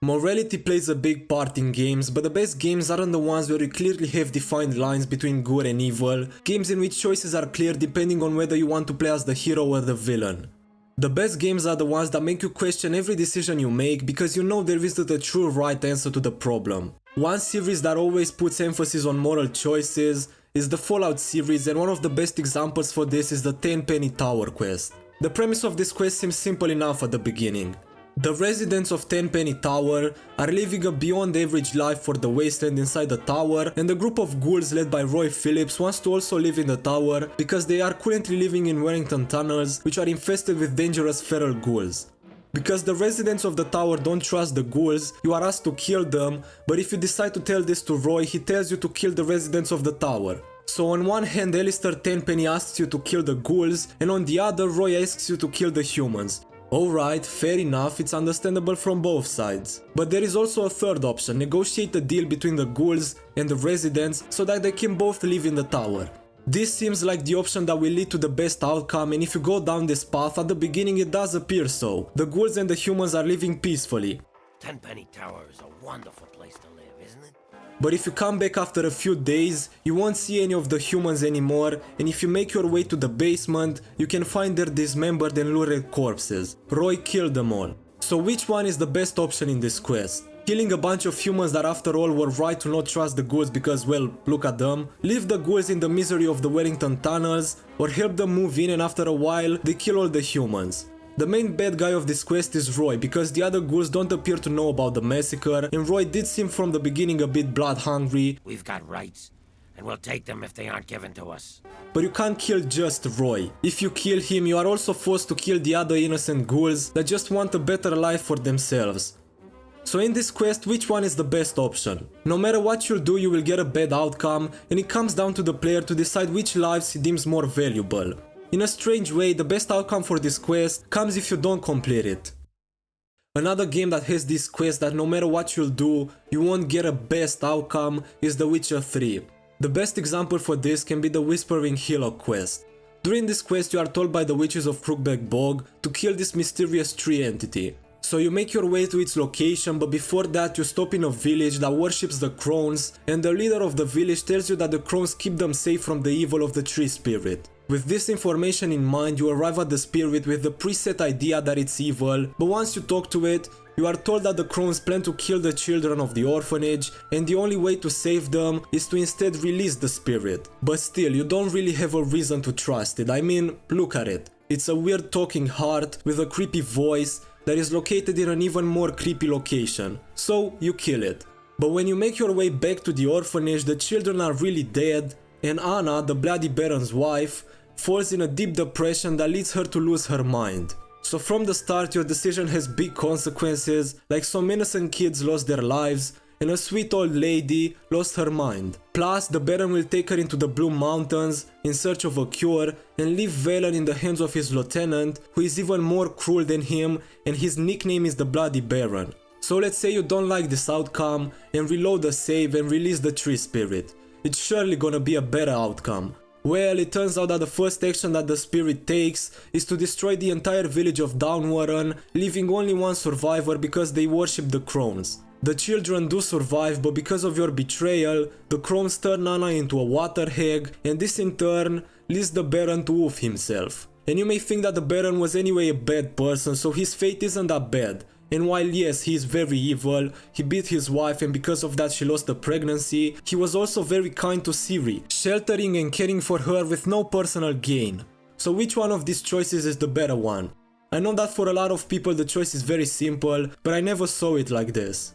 Morality plays a big part in games, but the best games aren't the ones where you clearly have defined lines between good and evil, games in which choices are clear depending on whether you want to play as the hero or the villain. The best games are the ones that make you question every decision you make because you know there isn't a true right answer to the problem. One series that always puts emphasis on moral choices is the Fallout series, and one of the best examples for this is the 10 Penny Tower quest. The premise of this quest seems simple enough at the beginning. The residents of 10 Penny Tower are living a beyond average life for the wasteland inside the tower, and a group of ghouls led by Roy Phillips wants to also live in the tower because they are currently living in Wellington tunnels, which are infested with dangerous feral ghouls. Because the residents of the tower don't trust the ghouls, you are asked to kill them, but if you decide to tell this to Roy, he tells you to kill the residents of the tower. So on one hand, Alistair Tenpenny asks you to kill the ghouls, and on the other, Roy asks you to kill the humans. Alright, fair enough, it's understandable from both sides. But there is also a third option: negotiate a deal between the ghouls and the residents so that they can both live in the tower. This seems like the option that will lead to the best outcome, and if you go down this path, at the beginning it does appear so. The ghouls and the humans are living peacefully. Tenpenny Tower is a wonderful place to live, isn't it? But if you come back after a few days, you won't see any of the humans anymore, and if you make your way to the basement, you can find their dismembered and lurid corpses. Roy killed them all. So which one is the best option in this quest? Killing a bunch of humans that after all were right to not trust the ghouls because, well, look at them, leave the ghouls in the misery of the Wellington tunnels, or help them move in and after a while they kill all the humans? The main bad guy of this quest is Roy, because the other ghouls don't appear to know about the massacre, and Roy did seem from the beginning a bit blood hungry. We've got rights, and we'll take them if they aren't given to us. But you can't kill just Roy. If you kill him, you are also forced to kill the other innocent ghouls that just want a better life for themselves. So in this quest, which one is the best option? No matter what you'll do, you will get a bad outcome, and it comes down to the player to decide which lives he deems more valuable. In a strange way, the best outcome for this quest comes if you don't complete it. Another game that has this quest that no matter what you'll do, you won't get a best outcome is The Witcher 3. The best example for this can be the Whispering Hillock quest. During this quest, you are told by the witches of Crookback Bog to kill this mysterious tree entity. So you make your way to its location, but before that you stop in a village that worships the crones, and the leader of the village tells you that the crones keep them safe from the evil of the tree spirit. With this information in mind, you arrive at the spirit with the preset idea that it's evil, but once you talk to it, you are told that the crones plan to kill the children of the orphanage, and the only way to save them is to instead release the spirit. But still, you don't really have a reason to trust it. I mean, look at it. It's a weird talking heart with a creepy voice that is located in an even more creepy location. So you kill it. But when you make your way back to the orphanage, the children are really dead, and Anna, the Bloody Baron's wife, falls in a deep depression that leads her to lose her mind. So from the start, your decision has big consequences, like some innocent kids lost their lives, and a sweet old lady lost her mind. Plus, the Baron will take her into the Blue Mountains in search of a cure and leave Valen in the hands of his lieutenant, who is even more cruel than him, and his nickname is the Bloody Baron. So let's say you don't like this outcome and reload the save and release the tree spirit. It's surely gonna be a better outcome. Well, it turns out that the first action that the spirit takes is to destroy the entire village of Downwarren, leaving only one survivor because they worship the crones. The children do survive, but because of your betrayal, the crones turn Anna into a water hag, and this in turn leads the Baron to oof himself. And you may think that the Baron was anyway a bad person, so his fate isn't that bad. And while yes, he is very evil, he beat his wife and because of that she lost the pregnancy, he was also very kind to Ciri, sheltering and caring for her with no personal gain. So which one of these choices is the better one? I know that for a lot of people the choice is very simple, but I never saw it like this.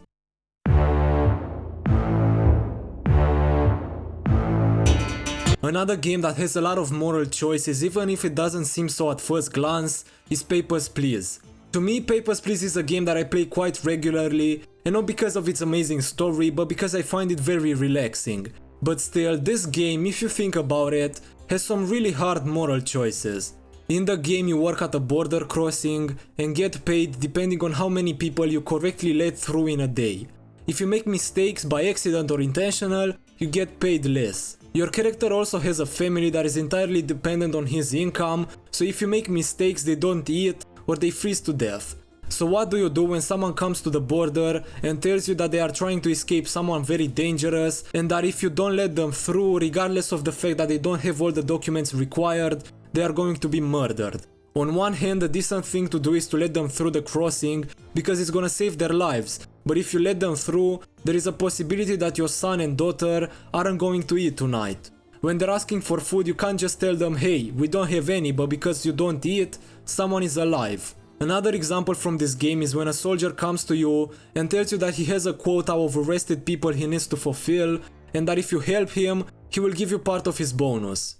Another game that has a lot of moral choices, even if it doesn't seem so at first glance, is Papers, Please. To me, Papers, Please is a game that I play quite regularly, and not because of its amazing story, but because I find it very relaxing. But still, this game, if you think about it, has some really hard moral choices. In the game you work at a border crossing and get paid depending on how many people you correctly let through in a day. If you make mistakes by accident or intentional, you get paid less. Your character also has a family that is entirely dependent on his income, so if you make mistakes they don't eat or they freeze to death. So what do you do when someone comes to the border and tells you that they are trying to escape someone very dangerous and that if you don't let them through, regardless of the fact that they don't have all the documents required, they are going to be murdered? On one hand, the decent thing to do is to let them through the crossing because it's gonna save their lives, but if you let them through, there is a possibility that your son and daughter aren't going to eat tonight. When they're asking for food, you can't just tell them, hey, we don't have any, but because you don't eat, someone is alive. Another example from this game is when a soldier comes to you and tells you that he has a quota of arrested people he needs to fulfill and that if you help him, he will give you part of his bonus.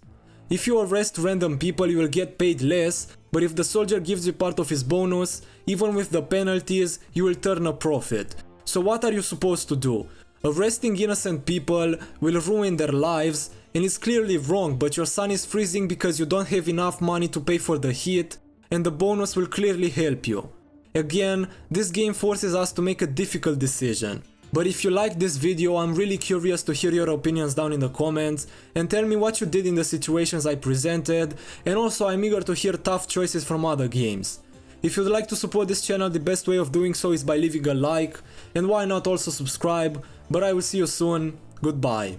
If you arrest random people, you will get paid less, but if the soldier gives you part of his bonus, even with the penalties, you will turn a profit. So what are you supposed to do? Arresting innocent people will ruin their lives, and it's clearly wrong, but your son is freezing because you don't have enough money to pay for the heat, and the bonus will clearly help you. Again, this game forces us to make a difficult decision. But if you like this video, I'm really curious to hear your opinions down in the comments and tell me what you did in the situations I presented, and also I'm eager to hear tough choices from other games. If you'd like to support this channel, the best way of doing so is by leaving a like, and why not also subscribe, but I will see you soon, goodbye.